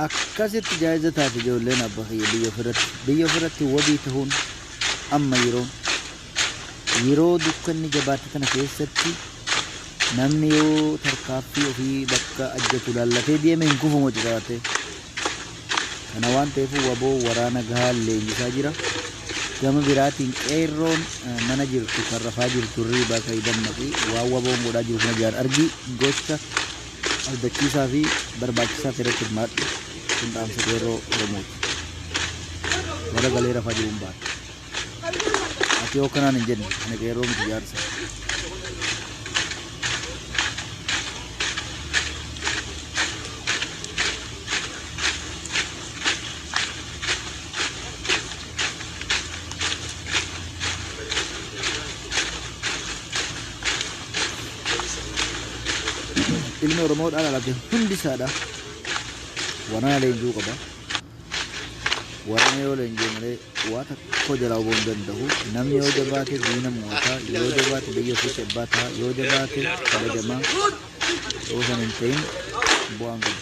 akkasitti jaayizataaf ijoolleen abbaa kiyya biyya ofirratti wabii ta'uun amma yeroo dukkanni jabaate kana keessatti namni yoo tarkaaffii ofii bakka ajjatu laallatee deeme hin kufu mo'ate kana waan ta'eef waboo waraana gahaa leenjisaa jira gama biraatiin qeerroon mana jirtu kan rafaa jirtu riibaa fayyadammaqii waan waboon godhaa jiru kana jaan argi gocha abdachiisaa fi barbaachisaa irratti hirmaadhu kun dhaamsa qeerroo Oromooti warra galee rafaa jiruun baate ati yoo kanaan hin jenne kana qeerroo miti jaarsa ilmi Oromoo dhalate hundi isaadha waraana leenjuu qaba waraana yoo leenjii malee waa tokko jalaa hubuu hin danda'u namni yoo jabaate diina mootaa yoo jabaate biyya ofii cabbataa yoo jabaate kabajamaa yoo san hin ta'in bu'aan qabu.